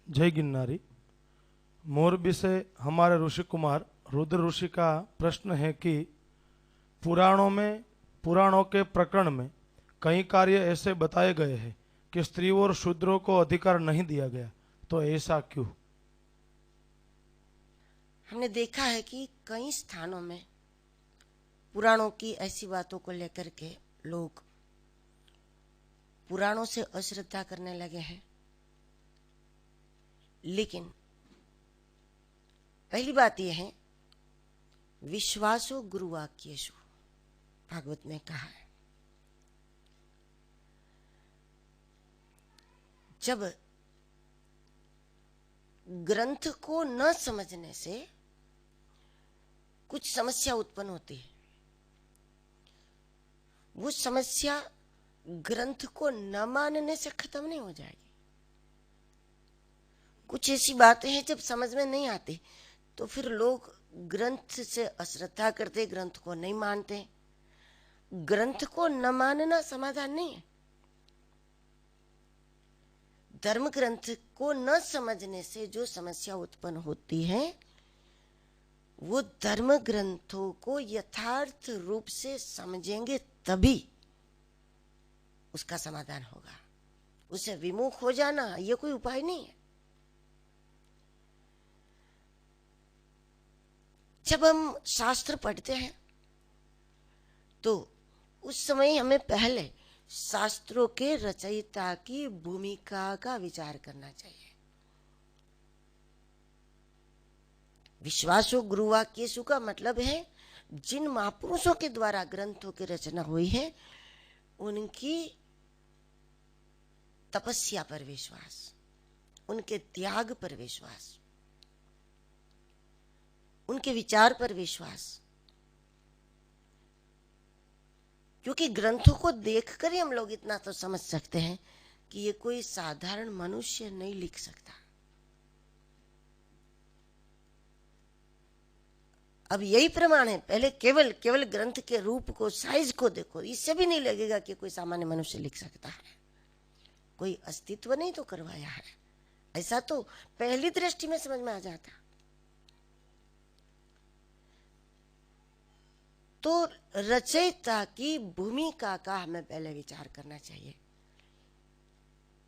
जय गिरनारी। मोरबी से हमारे ऋषि कुमार रुद्र ऋषि का प्रश्न है कि पुराणों के प्रकरण में कई कार्य ऐसे बताए गए हैं कि स्त्रियों और शूद्रों को अधिकार नहीं दिया गया, तो ऐसा क्यों? हमने देखा है कि कई स्थानों में पुराणों की ऐसी बातों को लेकर के लोग पुराणों से अश्रद्धा करने लगे हैं। लेकिन पहली बात यह है, विश्वासो गुरुवाक्येषु भागवत में कहा है। जब ग्रंथ को न समझने से कुछ समस्या उत्पन्न होती है, वो समस्या ग्रंथ को न मानने से खत्म नहीं हो जाएगी। कुछ ऐसी बातें हैं जब समझ में नहीं आती तो फिर लोग ग्रंथ से अश्रद्धा करते, ग्रंथ को नहीं मानते। ग्रंथ को न मानना समाधान नहीं है। धर्म ग्रंथ को न समझने से जो समस्या उत्पन्न होती है, वो धर्म ग्रंथों को यथार्थ रूप से समझेंगे तभी उसका समाधान होगा। उसे विमुख हो जाना ये कोई उपाय नहीं है। जब हम शास्त्र पढ़ते हैं तो उस समय हमें पहले शास्त्रों के रचयिता की भूमिका का विचार करना चाहिए। विश्वासो गुरुवाक्येषु का मतलब है जिन महापुरुषों के द्वारा ग्रंथों की रचना हुई है उनकी तपस्या पर विश्वास, उनके त्याग पर विश्वास, उनके विचार पर विश्वास। क्योंकि ग्रंथों को देखकर ही हम लोग इतना तो समझ सकते हैं कि ये कोई साधारण मनुष्य नहीं लिख सकता। अब यही प्रमाण है। पहले केवल ग्रंथ के रूप को, साइज को देखो, इससे भी नहीं लगेगा कि कोई सामान्य मनुष्य लिख सकता है। कोई अस्तित्व नहीं तो करवाया है, ऐसा तो पहली दृष्टि में समझ में आ जाता। तो रचयिता की भूमिका का हमें पहले विचार करना चाहिए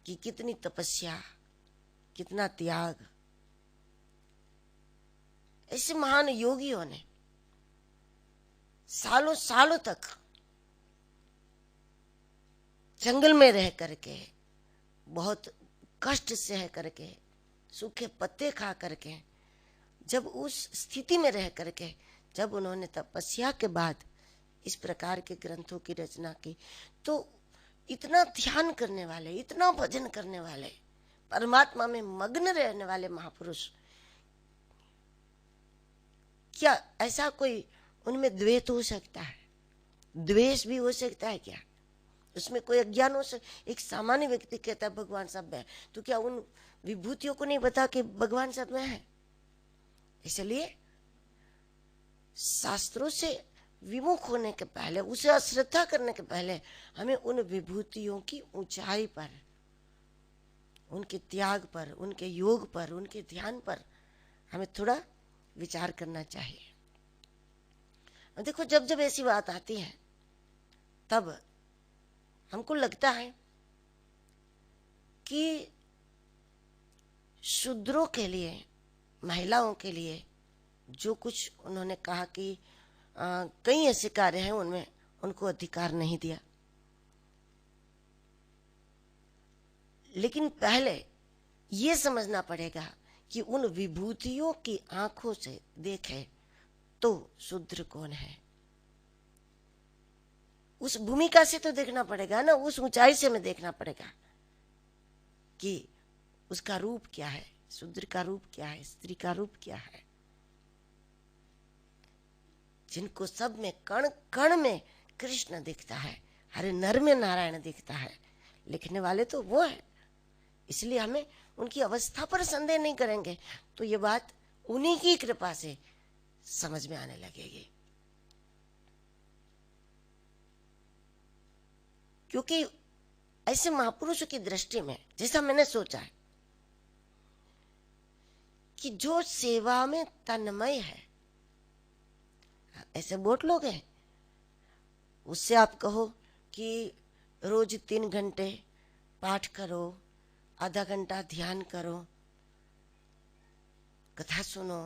कि कितनी तपस्या, कितना त्याग। ऐसे महान योगियों ने सालों सालों तक जंगल में रह करके, बहुत कष्ट सह करके, सूखे पत्ते खा करके, जब उस स्थिति में रह करके जब उन्होंने तपस्या के बाद इस प्रकार के ग्रंथों की रचना की, तो इतना ध्यान करने वाले, इतना भजन करने वाले, परमात्मा में मग्न रहने वाले महापुरुष, क्या ऐसा कोई उनमें द्वेष हो सकता है? द्वेष भी हो सकता है क्या? उसमें कोई अज्ञान हो सकता? एक सामान्य व्यक्ति कहता है भगवान सब में है, तो क्या उन विभूतियों को नहीं बता कि भगवान सब में है? इसलिए शास्त्रों से विमुख होने के पहले, उसे अश्रद्धा करने के पहले हमें उन विभूतियों की ऊंचाई पर, उनके त्याग पर, उनके योग पर, उनके ध्यान पर हमें थोड़ा विचार करना चाहिए। और देखो, जब जब ऐसी बात आती है तब हमको लगता है कि शूद्रों के लिए, महिलाओं के लिए जो कुछ उन्होंने कहा कि कई ऐसे कार्य हैं उनमें उनको अधिकार नहीं दिया। लेकिन पहले ये समझना पड़ेगा कि उन विभूतियों की आंखों से देखे तो शूद्र कौन है। उस भूमिका से तो देखना पड़ेगा ना, उस ऊंचाई से हमें देखना पड़ेगा कि उसका रूप क्या है, शूद्र का रूप क्या है, स्त्री का रूप क्या है। जिनको सब में कण कण में कृष्ण दिखता है, हरे नर में नारायण दिखता है, लिखने वाले तो वो है। इसलिए हमें उनकी अवस्था पर संदेह नहीं करेंगे तो ये बात उन्हीं की कृपा से समझ में आने लगेगी। क्योंकि ऐसे महापुरुषों की दृष्टि में, जैसा मैंने सोचा है, कि जो सेवा में तन्मय है, ऐसे बोट लोग हैं, उससे आप कहो कि रोज 3 घंटे पाठ करो, आधा घंटा ध्यान करो, कथा सुनो।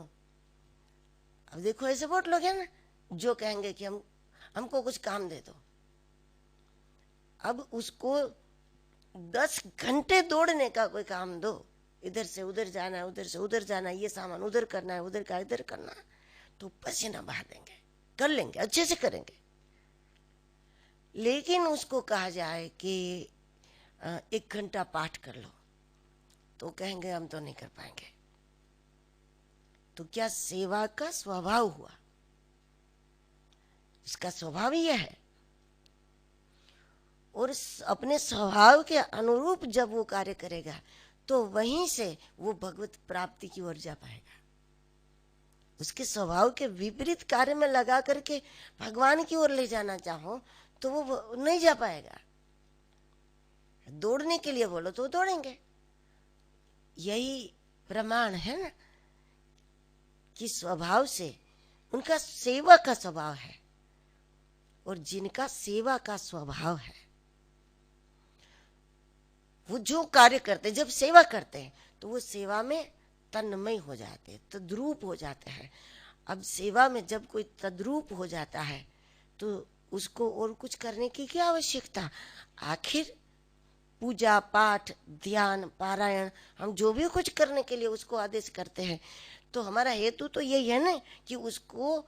अब देखो ऐसे बहुत लोग हैं ना जो कहेंगे कि हमको कुछ काम दे दो। अब उसको 10 घंटे दौड़ने का कोई काम दो, इधर से उधर जाना है, उधर से उधर जाना है, ये सामान उधर करना है, उधर का इधर करना है, तो पसीना बहा देंगे, कर लेंगे, अच्छे से करेंगे। लेकिन उसको कहा जाए कि 1 घंटा पाठ कर लो, तो कहेंगे हम तो नहीं कर पाएंगे। तो क्या सेवा का स्वभाव हुआ? इसका स्वभाव यह है, और अपने स्वभाव के अनुरूप जब वो कार्य करेगा तो वहीं से वो भगवत प्राप्ति की ओर जा पाएगा। उसके स्वभाव के विपरीत कार्य में लगा करके भगवान की ओर ले जाना चाहो तो वो नहीं जा पाएगा। दौड़ने के लिए बोलो तो दौड़ेंगे। यही प्रमाण है ना कि स्वभाव से उनका सेवा का स्वभाव है, और जिनका सेवा का स्वभाव है वो जो कार्य करते, जब सेवा करते हैं तो वो सेवा में तन्मय हो जाते, तद्रूप हो जाते हैं। अब सेवा में जब कोई तद्रूप हो जाता है तो उसको और कुछ करने की क्या आवश्यकता? आखिर पूजा पाठ ध्यान पारायण हम जो भी कुछ करने के लिए उसको आदेश करते हैं, तो हमारा हेतु तो यही है ना कि उसको,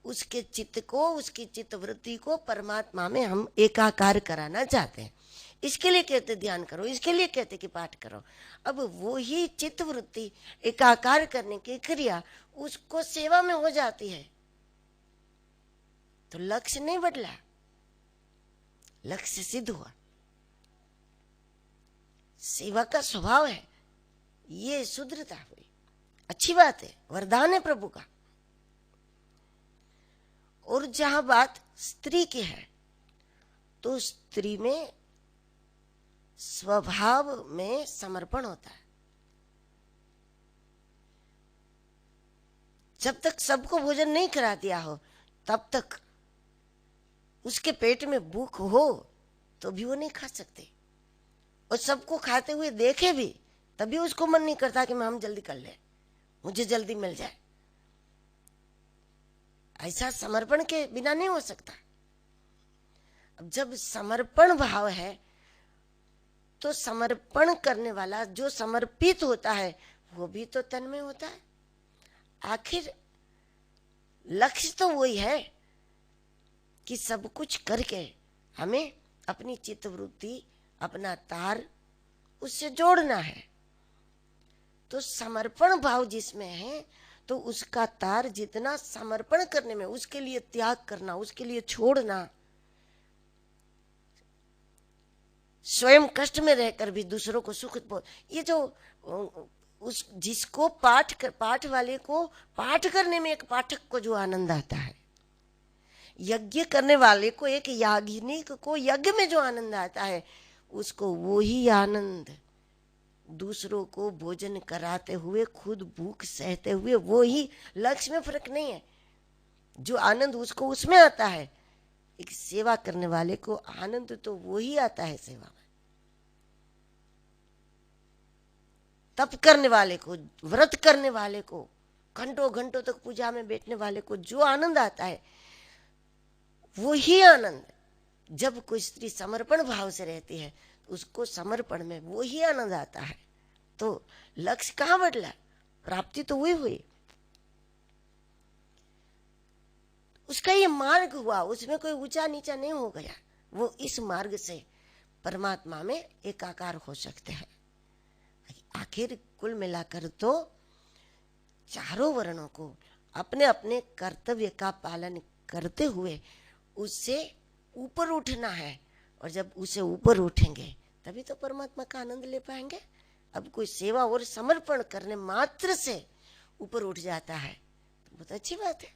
उसके चित्त को, उसकी चित्त वृत्ति को परमात्मा में हम एकाकार कराना चाहते हैं। इसके लिए कहते ध्यान करो, इसके लिए कहते कि पाठ करो। अब वो ही चित्त वृत्ति एकाकार करने की क्रिया उसको सेवा में हो जाती है, तो लक्ष्य नहीं बदला, लक्ष्य सिद्ध हुआ। सेवा का स्वभाव है, ये शुद्धता हुई, अच्छी बात है, वरदान है प्रभु का। और जहां बात स्त्री की है तो स्त्री में स्वभाव में समर्पण होता है। जब तक सबको भोजन नहीं करा दिया हो तब तक उसके पेट में भूख हो तो भी वो नहीं खा सकते, और सबको खाते हुए देखे भी तभी उसको मन नहीं करता कि हम जल्दी कर ले, मुझे जल्दी मिल जाए। ऐसा समर्पण के बिना नहीं हो सकता। अब जब समर्पण भाव है तो समर्पण करने वाला जो समर्पित होता है वो भी तो तन्मय होता है। आखिर लक्ष्य तो वही है कि सब कुछ करके हमें अपनी चित्तवृत्ति, अपना तार उससे जोड़ना है। तो समर्पण भाव जिसमें है तो उसका तार जितना समर्पण करने में, उसके लिए त्याग करना, उसके लिए छोड़ना, स्वयं कष्ट में रहकर भी दूसरों को सुख, ये जो उस जिसको पाठ वाले को पाठ करने में, एक पाठक को जो आनंद आता है, यज्ञ करने वाले को, एक याज्ञनिक को यज्ञ में जो आनंद आता है, उसको वो ही आनंद दूसरों को भोजन कराते हुए, खुद भूख सहते हुए, वो ही, लक्ष्य में फर्क नहीं है। जो आनंद उसको उसमें आता है, एक सेवा करने वाले को आनंद तो वो ही आता है सेवा में। तप करने वाले को, व्रत करने वाले को, घंटों घंटों तक पूजा में बैठने वाले को जो आनंद आता है वो ही आनंद, जब कोई स्त्री समर्पण भाव से रहती है उसको समर्पण में वो ही आनंद आता है। तो लक्ष्य कहाँ बदला, प्राप्ति तो हुई हुई। उसका ये मार्ग हुआ, उसमें कोई ऊंचा नीचा नहीं हो गया, वो इस मार्ग से परमात्मा में एकाकार हो सकते हैं। आखिर कुल मिलाकर तो चारों वर्णों को अपने अपने कर्तव्य का पालन करते हुए उससे ऊपर उठना है, और जब उसे ऊपर उठेंगे तभी तो परमात्मा का आनंद ले पाएंगे। अब कोई सेवा और समर्पण करने मात्र से ऊपर उठ जाता है तो बहुत अच्छी बात है।